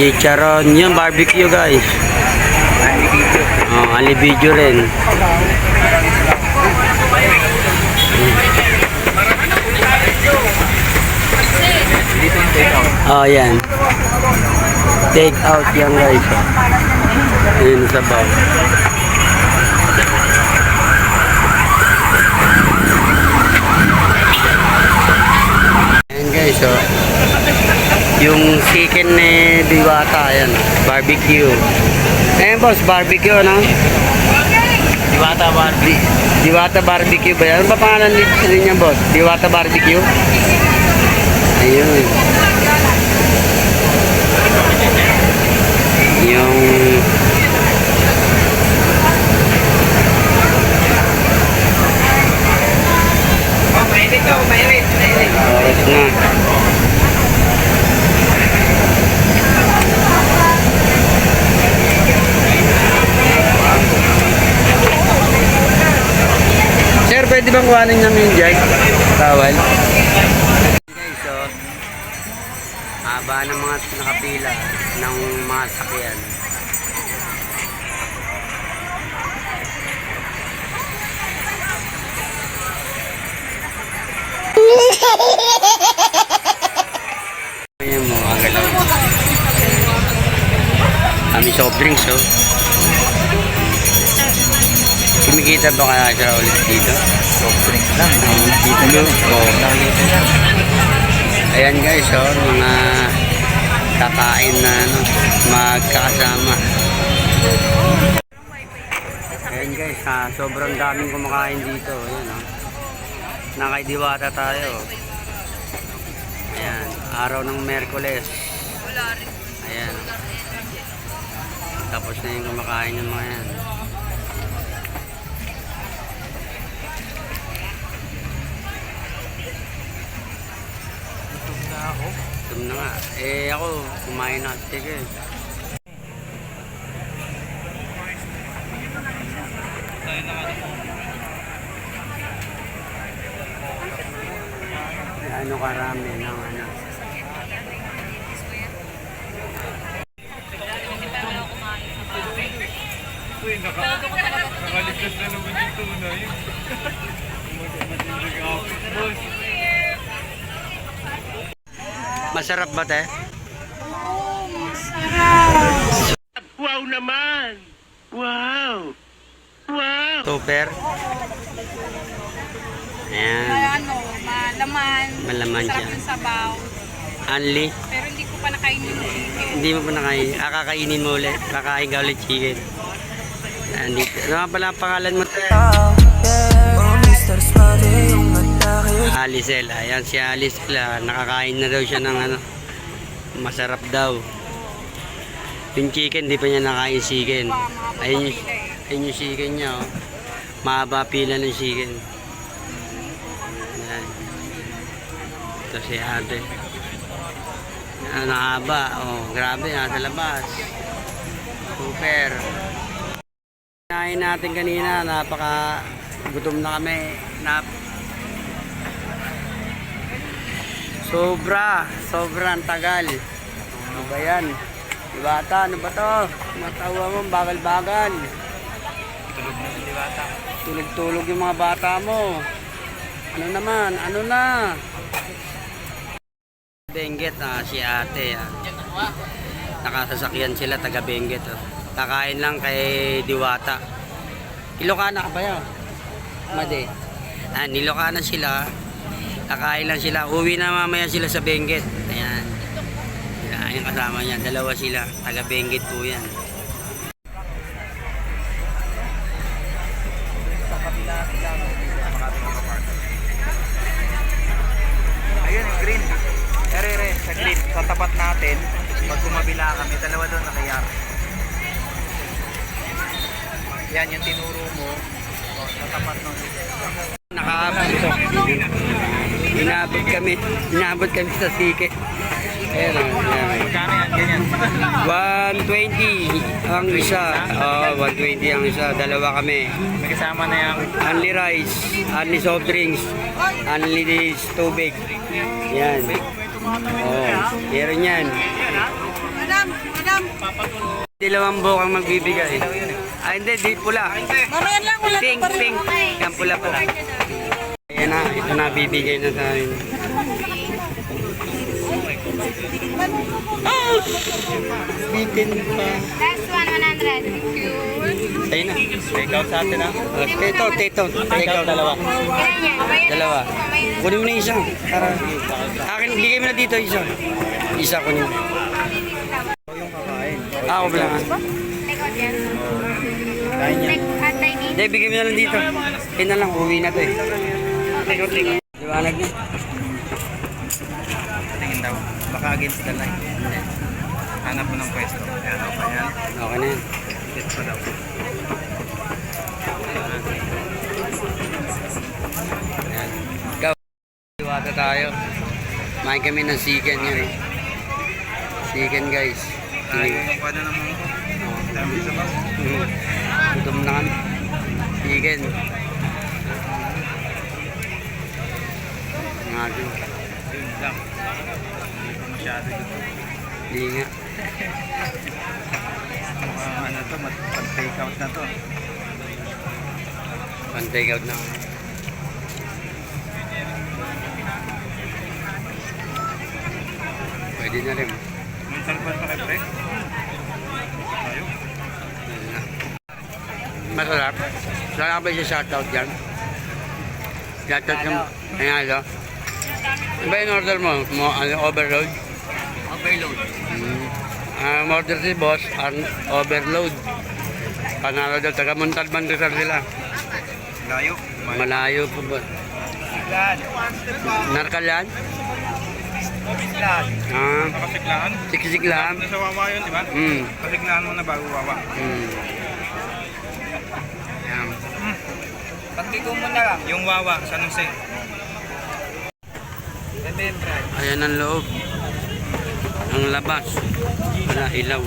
Chicharon. Yun, barbecue guys. Oh, alibidyo rin. Oh, yan. Take out yan guys. Ayun sa bag. Ayan guys, oh. Yung chicken ni Diwata, ayan. Barbecue. Ayan boss, barbecue, ano? Diwata Barbie. Diwata barbecue ba yan? Ano ba pangalan niya boss? Diwata barbecue? Ayun. Yung Mainit daw, mainit. oras na. Sir, pwede bang kuhanin namin yung jug? Tawal. Guys, so haba ng mga nakapila ng mga sakyan. Ayan mo, agalaw. Kami soft drinks, oh. Kumikita ba kaya siya ulit dito? Soft drink lang. Dito, no? Oh. Nakikita niya. Ayan guys, oh, mga kakain na ano, magkakasama. Ayan guys, sobrang daming kumakain dito. Ayan, oh. Nakaidiwata tayo. Ayan, araw ng Merkules. Ayan. Tapos na yung kumakain ng mga yan. Gutom na nga. Eh ako, kumain na. Sige. Ano karami ng ano. Nakaligtas na naman yung tunay. Masarap ba te? Wow naman! Wow! Wow! Super. Ayan. Ano, malaman. Malaman Masarap siya. yung sabaw. Anli. Pero hindi ko pa nakainin yung chicken. Hindi mo pa nakain. Kakainin mo ulit. Kakain ka ulit chicken. Andito. Ano nga pala ang pangalan mo te? Alicel. Ayan si Alicel. Nakakain na daw siya ng ano. Masarap daw. Yung chicken, di pa niya nakain chicken. Ayun yung chicken niya. Oh. Mahaba pila ng chicken. Ayan. Ito si ate. Ang haba. Oh, grabe. Nasa labas. Super. Kinain natin kanina. Napaka gutom na kami. Sobrang tagal. Ano ba yan? Diwata, ano ba to? Matawa mo, bagal-bagal. Tulog na si Diwata. Tulog-tulog yung mga bata mo. Ano naman? Ano na? Benguet, si ate. Nakasasakyan sila, taga Benguet. Kakain lang kay Diwata. Ilocana ka ba yan? Made. Nilocana sila. Kakain lang sila. Uwi na mamaya sila sa Benguet. Ayan. Ayan kasama niya. Dalawa sila. Taga Benguet po yan. Ayun, yung green. Ere, sa green. Sa tapat natin, pag kumabila kami, dalawa doon nakayari. Yan, yung tinuro mo. Sa tapat nun. Inabot kami sa Sike. Ayan, Magkano yan? Ganyan. 120 ang isa. 120 ang isa. Dalawa kami. May kasama na yung Only rice, only soft drinks, only this tubig. Yan. Oh, meron yan. Madam, lang. Dalawang bukang magbibigay. Ah, hindi, di pula. Mamaya lang, wala Pink, pink. Yan pula pala. Ayan na, ito na bibigay na sa amin. Bitin pa. Last one, 100. Thank you. Sa'yo na. Take out sa atin ha. Take out. Dalawa. Kailan yan? Mamaya na. Dalawa. Mamaya na. Kunin mo na isa. Para. Akin, bigay mo na dito isa. Isa kunin mo. Yung kakain. Ako pala nga. Take out yan. Kain niya. At 90. Hindi, bigay mo na lang dito. Kaya na lang, uwi na to eh. Liwanag niya. Tingin daw. Baka against the line. Hanap mo ng pwesto. Ayan, okay yan. Okay na yan. Hit pa daw. Ayan. Ikaw. Iwata tayo. Main kami ng chicken yun. Eh. Chicken guys. Tayo yung kwada ng mungko. Dami sa bas. Gutom na kami. Chicken. Ngayon. Yun lang. Hindi pa masyado dito. Hindi nga. Ano to, mag-take out na to. Pan-take out na. Pwede na rin. May talpan pa kay pre? Tayo. Yun na. Masarap. Sarap ba siya shoutout dyan? Shoutout yung nangyalo. Ano ba yung order mo? Overload? Overload. Order si boss, overload. Panalo daw, taga Montalban Rizal sila. Layo. Malayo po ba? Lan. Narkal yan? Lan. Ah, Nakasiglaan. siksik lang. Sa wawa yun, di ba? Kasiglaan mo na bago wawa. Yan. Pagkiko mo na lang. Yung wawa, sa Jose. Ayan ang loob. Ang labas. Wala ilaw.